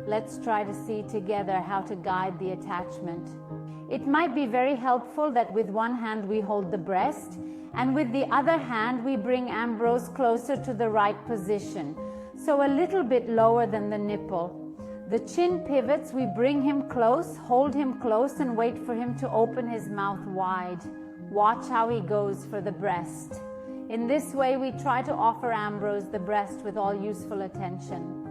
Let's try to see together how to guide the attachment. It might be very helpful that with one hand we hold the breast, and with the other hand we bring Ambrose closer to the right position, so a little bit lower than the nipple. The chin pivots, we bring him close, hold him close, and wait for him to open his mouth wide. Watch how he goes for the breast. In this way, we try to offer Ambrose the breast with all useful attention.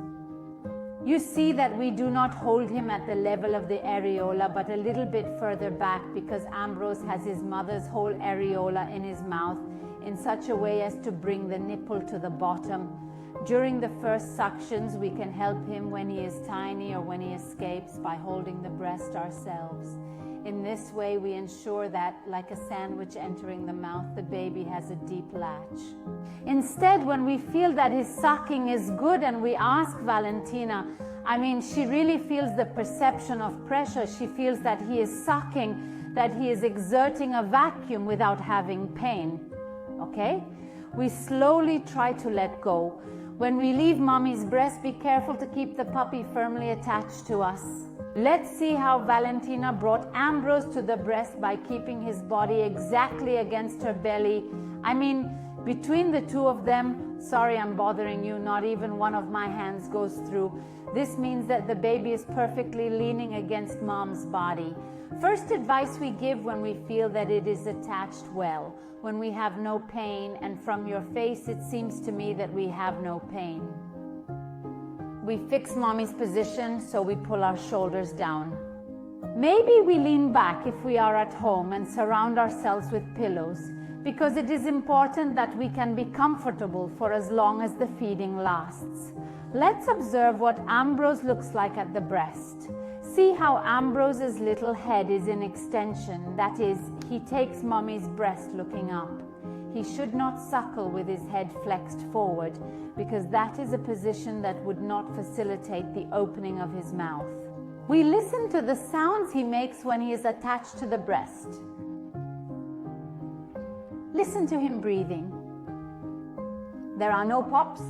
You see that we do not hold him at the level of the areola, but a little bit further back, because Ambrose has his mother's whole areola in his mouth in such a way as to bring the nipple to the bottom. During the first suctions, we can help him when he is tiny or when he escapes by holding the breast ourselves. In this way, we ensure that, like a sandwich entering the mouth, the baby has a deep latch. Instead, when we feel that his sucking is good and we ask Valentina, she really feels the perception of pressure. She feels that he is sucking, that he is exerting a vacuum without having pain. Okay? We slowly try to let go. When we leave mommy's breast, be careful to keep the puppy firmly attached to us. Let's see how Valentina brought Ambrose to the breast by keeping his body exactly against her belly. Between the two of them, sorry I'm bothering you, not even one of my hands goes through. This means that the baby is perfectly leaning against mom's body. First advice we give when we feel that it is attached well, when we have no pain, and from your face it seems to me that we have no pain. We fix mommy's position, so we pull our shoulders down. Maybe we lean back if we are at home and surround ourselves with pillows, because it is important that we can be comfortable for as long as the feeding lasts. Let's observe what Ambrose looks like at the breast. See how Ambrose's little head is in extension, that is, he takes mommy's breast looking up. He should not suckle with his head flexed forward, because that is a position that would not facilitate the opening of his mouth. We listen to the sounds he makes when he is attached to the breast. Listen to him breathing. There are no pops.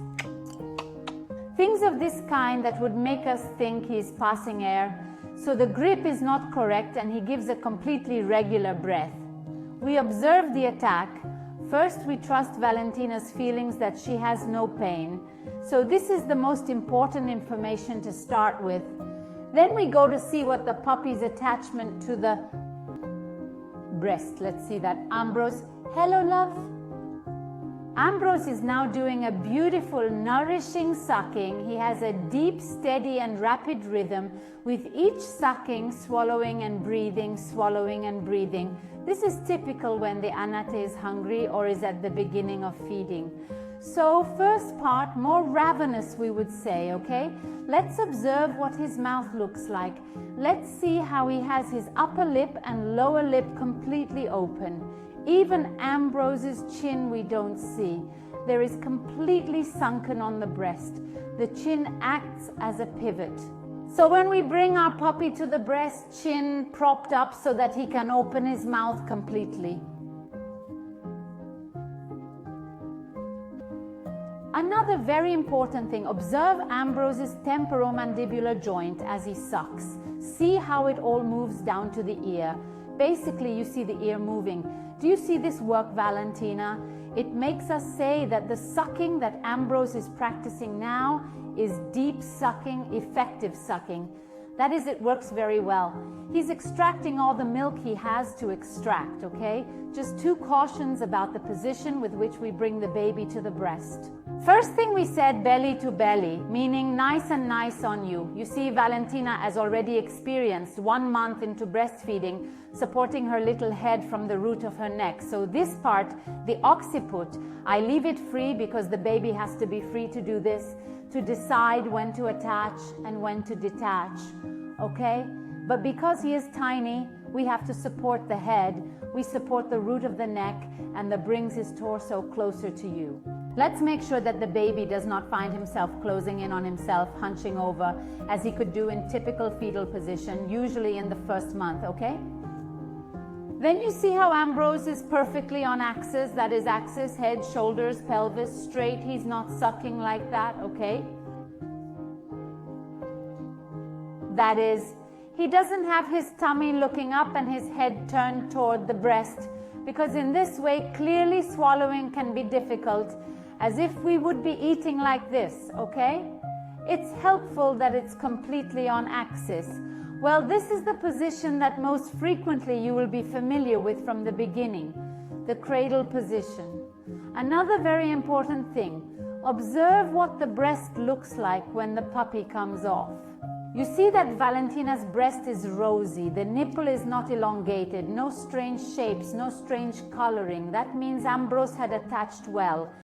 Things of this kind that would make us think he is passing air, so the grip is not correct and he gives a completely regular breath. We observe the attack. First, we trust Valentina's feelings that she has no pain. So this is the most important information to start with. Then we go to see what the puppy's attachment to the breast. Let's see that. Ambrose, hello love. Ambrose is now doing a beautiful, nourishing sucking. He has a deep, steady, and rapid rhythm with each sucking, swallowing and breathing, swallowing and breathing. This is typical when the anate is hungry or is at the beginning of feeding. So first part, more ravenous we would say, okay? Let's observe what his mouth looks like. Let's see how he has his upper lip and lower lip completely open. Even Ambrose's chin we don't see. There is completely sunken on the breast. The chin acts as a pivot. So when we bring our puppy to the breast, chin propped up so that he can open his mouth completely. Another very important thing, observe Ambrose's temporomandibular joint as he sucks. See how it all moves down to the ear. Basically, you see the ear moving. Do you see this work, Valentina? It makes us say that the sucking that Ambrose is practicing now is deep sucking, effective sucking. That is, it works very well. He's extracting all the milk he has to extract, okay? Just two cautions about the position with which we bring the baby to the breast. First thing we said, belly to belly, meaning nice and nice on you. You see, Valentina has already experienced 1 month into breastfeeding, supporting her little head from the root of her neck. So this part, the occiput, I leave it free because the baby has to be free to do this, to decide when to attach and when to detach, okay? But because he is tiny, we have to support the head, we support the root of the neck, and that brings his torso closer to you. Let's make sure that the baby does not find himself closing in on himself, hunching over, as he could do in typical fetal position, usually in the first month, okay? Then you see how Ambrose is perfectly on axis, that is axis, head, shoulders, pelvis, straight. He's not sucking like that, okay? That is, he doesn't have his tummy looking up and his head turned toward the breast, because in this way clearly swallowing can be difficult, as if we would be eating like this, okay? It's helpful that it's completely on axis. Well, this is the position that most frequently you will be familiar with from the beginning, the cradle position. Another very important thing, observe what the breast looks like when the puppy comes off. You see that Valentina's breast is rosy, the nipple is not elongated, no strange shapes, no strange coloring. That means Ambrose had attached well.